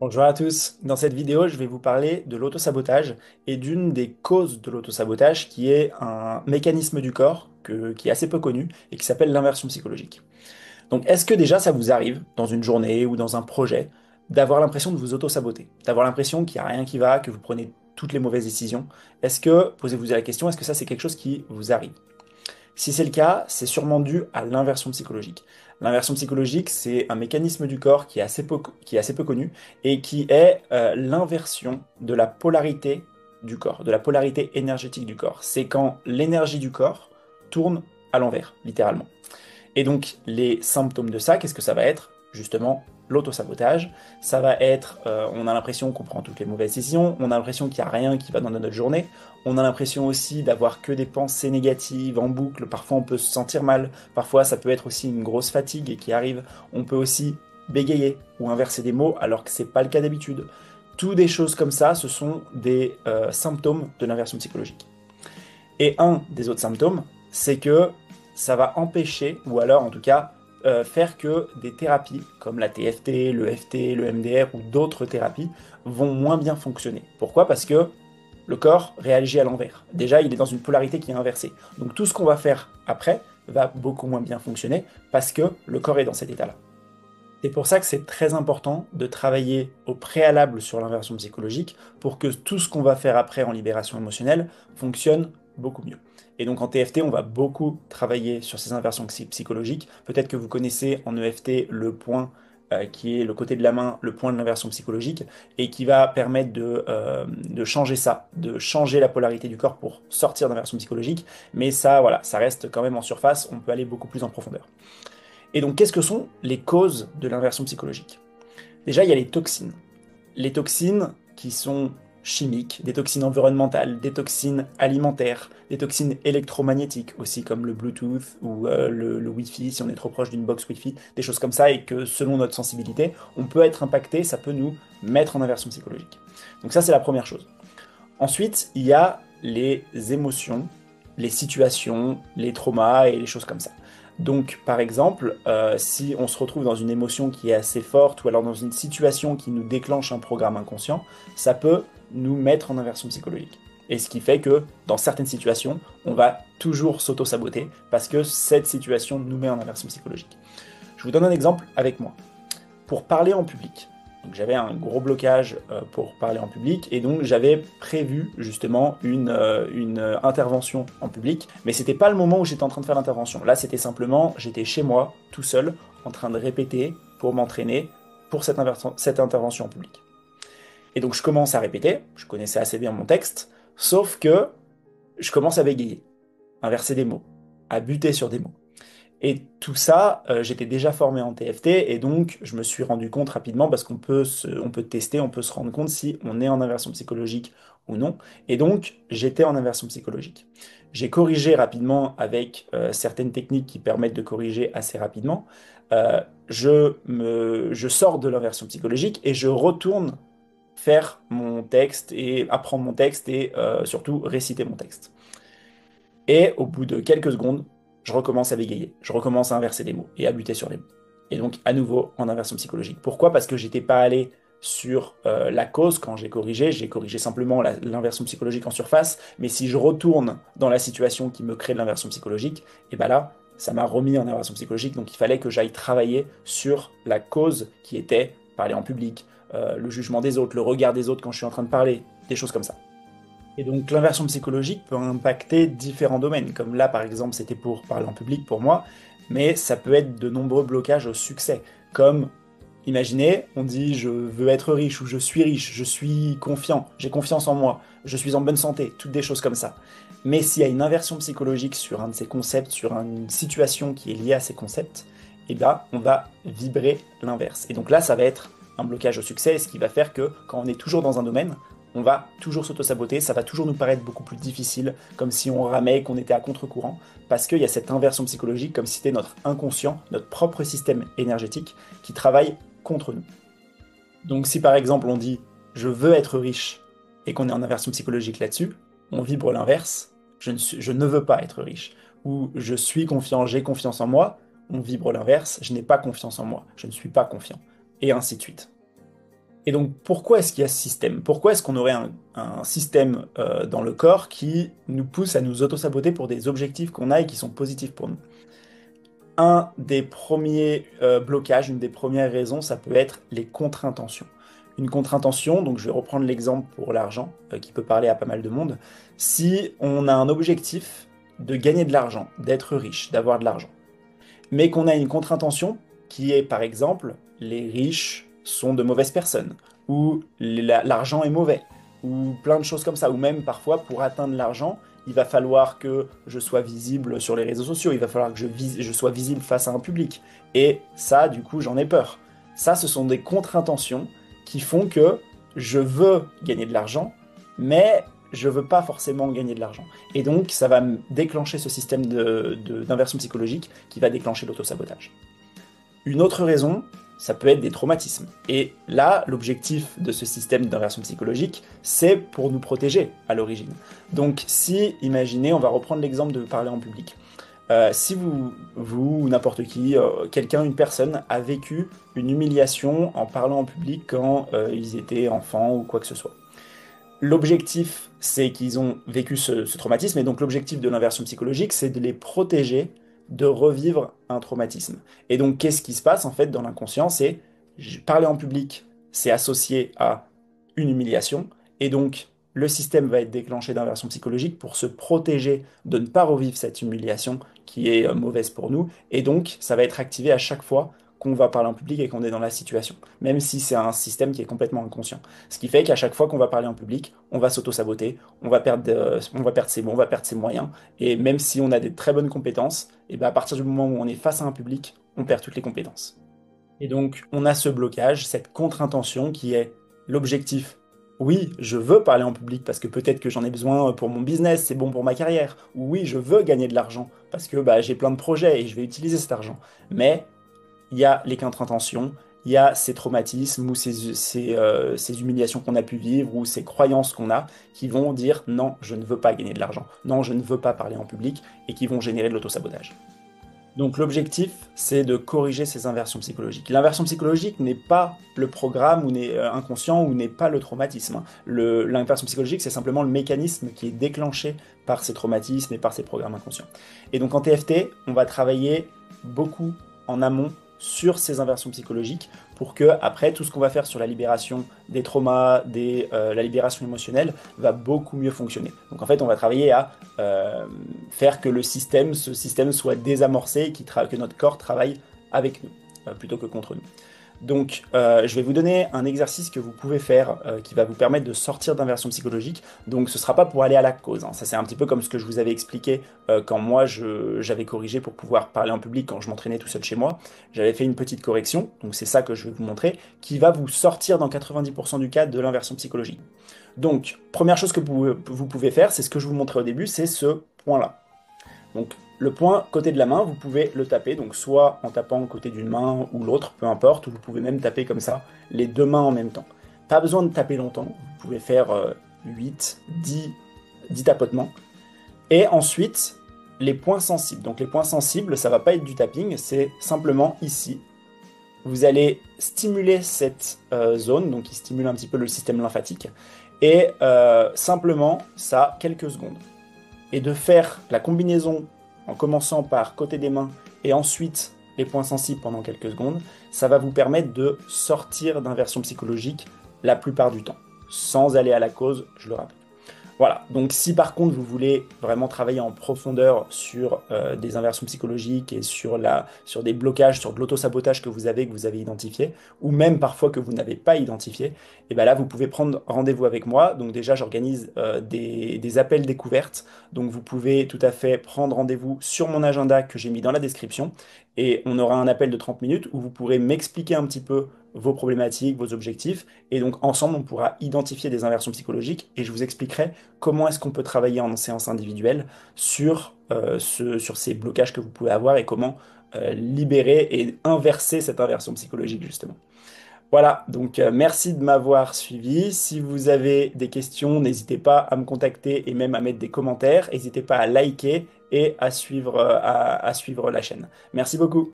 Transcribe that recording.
Bonjour à tous. Dans cette vidéo, je vais vous parler de l'autosabotage et d'une des causes de l'autosabotage qui est un mécanisme du corps qui est assez peu connu et qui s'appelle l'inversion psychologique. Donc, est-ce que déjà ça vous arrive dans une journée ou dans un projet d'avoir l'impression de vous auto-saboter, d'avoir l'impression qu'il n'y a rien qui va, que vous prenez toutes les mauvaises décisions? Posez-vous la question, est-ce que ça c'est quelque chose qui vous arrive? Si c'est le cas, c'est sûrement dû à l'inversion psychologique. L'inversion psychologique, c'est un mécanisme du corps qui est assez peu connu et qui est l'inversion de la polarité du corps, de la polarité énergétique du corps. C'est quand l'énergie du corps tourne à l'envers, littéralement. Et donc, les symptômes de ça, qu'est-ce que ça va être? Justement, l'autosabotage. Ça va être, on a l'impression qu'on prend toutes les mauvaises décisions, on a l'impression qu'il n'y a rien qui va dans notre journée, on a l'impression aussi d'avoir que des pensées négatives en boucle, parfois on peut se sentir mal, parfois ça peut être aussi une grosse fatigue qui arrive, on peut aussi bégayer ou inverser des mots alors que c'est pas le cas d'habitude. Toutes des choses comme ça, ce sont des symptômes de l'inversion psychologique. Et un des autres symptômes, c'est que ça va empêcher, ou alors en tout cas faire que des thérapies comme la TFT, le FT, le MDR ou d'autres thérapies vont moins bien fonctionner. Pourquoi? Parce que le corps réagit à l'envers. Déjà, il est dans une polarité qui est inversée. Donc tout ce qu'on va faire après va beaucoup moins bien fonctionner parce que le corps est dans cet état-là. C'est pour ça que c'est très important de travailler au préalable sur l'inversion psychologique pour que tout ce qu'on va faire après en libération émotionnelle fonctionne beaucoup mieux. Et donc en TFT, on va beaucoup travailler sur ces inversions psychologiques. Peut-être que vous connaissez en EFT le point qui est le côté de la main, le point de l'inversion psychologique, et qui va permettre de changer ça, de changer la polarité du corps pour sortir d'inversion psychologique. Mais ça, voilà, ça reste quand même en surface, on peut aller beaucoup plus en profondeur. Et donc, qu'est-ce que sont les causes de l'inversion psychologique? Déjà, il y a les toxines. Les toxines qui sont chimiques, des toxines environnementales, des toxines alimentaires, des toxines électromagnétiques aussi, comme le Bluetooth ou le Wi-Fi, si on est trop proche d'une box Wi-Fi, des choses comme ça, et que selon notre sensibilité, on peut être impacté, ça peut nous mettre en inversion psychologique. Donc ça, c'est la première chose. Ensuite, il y a les émotions, les situations, les traumas et les choses comme ça. Donc, par exemple, si on se retrouve dans une émotion qui est assez forte ou alors dans une situation qui nous déclenche un programme inconscient, ça peut nous mettre en inversion psychologique. Et ce qui fait que dans certaines situations, on va toujours s'auto-saboter parce que cette situation nous met en inversion psychologique. Je vous donne un exemple avec moi pour parler en public. Donc j'avais un gros blocage pour parler en public et donc j'avais prévu justement une intervention en public, mais c'était pas le moment où j'étais en train de faire l'intervention. Là, c'était simplement, j'étais chez moi, tout seul, en train de répéter pour m'entraîner pour cette intervention en public. Et donc je commence à répéter, je connaissais assez bien mon texte, sauf que je commence à bégayer, inverser des mots, à buter sur des mots. Et tout ça, j'étais déjà formé en TFT et donc je me suis rendu compte rapidement parce on peut tester, on peut se rendre compte si on est en inversion psychologique ou non. Et donc j'étais en inversion psychologique. J'ai corrigé rapidement avec certaines techniques qui permettent de corriger assez rapidement. Je sors de l'inversion psychologique et je retourne faire mon texte et apprendre mon texte et surtout réciter mon texte. Et au bout de quelques secondes, je recommence à bégayer, je recommence à inverser des mots et à buter sur les mots. Et donc, à nouveau, en inversion psychologique. Pourquoi? Parce que j'étais pas allé sur la cause quand j'ai corrigé simplement l'inversion psychologique en surface, mais si je retourne dans la situation qui me crée de l'inversion psychologique, et ben là, ça m'a remis en inversion psychologique, donc il fallait que j'aille travailler sur la cause qui était parler en public, le jugement des autres, le regard des autres quand je suis en train de parler, des choses comme ça. Et donc l'inversion psychologique peut impacter différents domaines, comme là par exemple c'était pour parler en public pour moi, mais ça peut être de nombreux blocages au succès, comme imaginez, on dit je veux être riche ou je suis riche, je suis confiant, j'ai confiance en moi, je suis en bonne santé, toutes des choses comme ça. Mais s'il y a une inversion psychologique sur un de ces concepts, sur une situation qui est liée à ces concepts, eh bien on va vibrer l'inverse. Et donc là ça va être un blocage au succès, ce qui va faire que quand on est toujours dans un domaine, on va toujours s'auto-saboter, ça va toujours nous paraître beaucoup plus difficile, comme si on ramait, qu'on était à contre-courant, parce qu'il y a cette inversion psychologique, comme si c'était notre inconscient, notre propre système énergétique, qui travaille contre nous. Donc si par exemple on dit je veux être riche et qu'on est en inversion psychologique là-dessus, on vibre l'inverse, je ne veux pas être riche. Ou je suis confiant, j'ai confiance en moi, on vibre l'inverse, je n'ai pas confiance en moi, je ne suis pas confiant. Et ainsi de suite. Et donc, pourquoi est-ce qu'il y a ce système? Pourquoi est-ce qu'on aurait un système dans le corps qui nous pousse à nous auto-saboter pour des objectifs qu'on a et qui sont positifs pour nous? Un des premiers blocages, une des premières raisons, ça peut être les contre-intentions. Une contre-intention, donc je vais reprendre l'exemple pour l'argent, qui peut parler à pas mal de monde. Si on a un objectif de gagner de l'argent, d'être riche, d'avoir de l'argent, mais qu'on a une contre-intention qui est, par exemple, les riches sont de mauvaises personnes, ou l'argent est mauvais, ou plein de choses comme ça, ou même parfois pour atteindre l'argent, il va falloir que je sois visible sur les réseaux sociaux, il va falloir que je sois visible face à un public. Et ça, du coup, j'en ai peur. Ça, ce sont des contre-intentions qui font que je veux gagner de l'argent, mais je veux pas forcément gagner de l'argent. Et donc, ça va me déclencher ce système d'inversion psychologique qui va déclencher l'autosabotage. Une autre raison, ça peut être des traumatismes. Et là, l'objectif de ce système d'inversion psychologique, c'est pour nous protéger à l'origine. Donc, si, imaginez, on va reprendre l'exemple de parler en public. Si vous ou n'importe qui, quelqu'un, une personne a vécu une humiliation en parlant en public quand ils étaient enfants ou quoi que ce soit. L'objectif, c'est qu'ils ont vécu ce traumatisme, et donc l'objectif de l'inversion psychologique, c'est de les protéger de revivre un traumatisme. Et donc, qu'est-ce qui se passe en fait dans l'inconscient? C'est parler en public, c'est associé à une humiliation, et donc le système va être déclenché d'inversion psychologique pour se protéger de ne pas revivre cette humiliation qui est mauvaise pour nous, et donc ça va être activé à chaque fois qu'on va parler en public et qu'on est dans la situation, même si c'est un système qui est complètement inconscient. Ce qui fait qu'à chaque fois qu'on va parler en public, on va s'auto-saboter, on va perdre ses mots, on va perdre ses moyens. Et même si on a des très bonnes compétences, et ben à partir du moment où on est face à un public, on perd toutes les compétences. Et donc, on a ce blocage, cette contre-intention qui est l'objectif. Oui, je veux parler en public parce que peut-être que j'en ai besoin pour mon business, c'est bon pour ma carrière. Ou oui, je veux gagner de l'argent parce que bah, j'ai plein de projets et je vais utiliser cet argent. Mais il y a les contre-intentions, il y a ces traumatismes ou ces humiliations qu'on a pu vivre ou ces croyances qu'on a qui vont dire non, je ne veux pas gagner de l'argent, non, je ne veux pas parler en public et qui vont générer de l'autosabotage. Donc l'objectif, c'est de corriger ces inversions psychologiques. L'inversion psychologique n'est pas le programme ou n'est inconscient ou n'est pas le traumatisme. L'inversion psychologique, c'est simplement le mécanisme qui est déclenché par ces traumatismes et par ces programmes inconscients. Et donc en TFT, on va travailler beaucoup en amont sur ces inversions psychologiques pour que après tout ce qu'on va faire sur la libération des traumas, la libération émotionnelle va beaucoup mieux fonctionner. Donc en fait, on va travailler à faire que ce système soit désamorcé et que notre corps travaille avec nous plutôt que contre nous. Donc, je vais vous donner un exercice que vous pouvez faire qui va vous permettre de sortir d'inversion psychologique. Donc, ce ne sera pas pour aller à la cause, hein. Ça, c'est un petit peu comme ce que je vous avais expliqué quand moi, j'avais corrigé pour pouvoir parler en public quand je m'entraînais tout seul chez moi. J'avais fait une petite correction, donc c'est ça que je vais vous montrer, qui va vous sortir dans 90% du cas de l'inversion psychologique. Donc, première chose que vous pouvez faire, c'est ce que je vous montrais au début, c'est ce point-là. Donc le point côté de la main, vous pouvez le taper, donc soit en tapant côté d'une main ou l'autre, peu importe, ou vous pouvez même taper comme ça, les deux mains en même temps. Pas besoin de taper longtemps, vous pouvez faire 8, 10 tapotements. Et ensuite, les points sensibles. Donc les points sensibles, ça va pas être du tapping, c'est simplement ici. Vous allez stimuler cette zone, donc qui stimule un petit peu le système lymphatique, et simplement ça quelques secondes et de faire la combinaison en commençant par côté des mains et ensuite les points sensibles pendant quelques secondes, ça va vous permettre de sortir d'inversion psychologique la plupart du temps, sans aller à la cause, je le rappelle. Voilà, donc si par contre vous voulez vraiment travailler en profondeur sur des inversions psychologiques et sur des blocages, sur de l'autosabotage que vous avez identifié, ou même parfois que vous n'avez pas identifié, et bien là vous pouvez prendre rendez-vous avec moi. Donc déjà j'organise des appels découvertes, donc vous pouvez tout à fait prendre rendez-vous sur mon agenda que j'ai mis dans la description, et on aura un appel de 30 minutes où vous pourrez m'expliquer un petit peu vos problématiques, vos objectifs, et donc ensemble on pourra identifier des inversions psychologiques et je vous expliquerai comment est-ce qu'on peut travailler en séance individuelle sur ces blocages que vous pouvez avoir et comment libérer et inverser cette inversion psychologique justement. Voilà, donc merci de m'avoir suivi. Si vous avez des questions, n'hésitez pas à me contacter et même à mettre des commentaires. N'hésitez pas à liker et à suivre la chaîne. Merci beaucoup.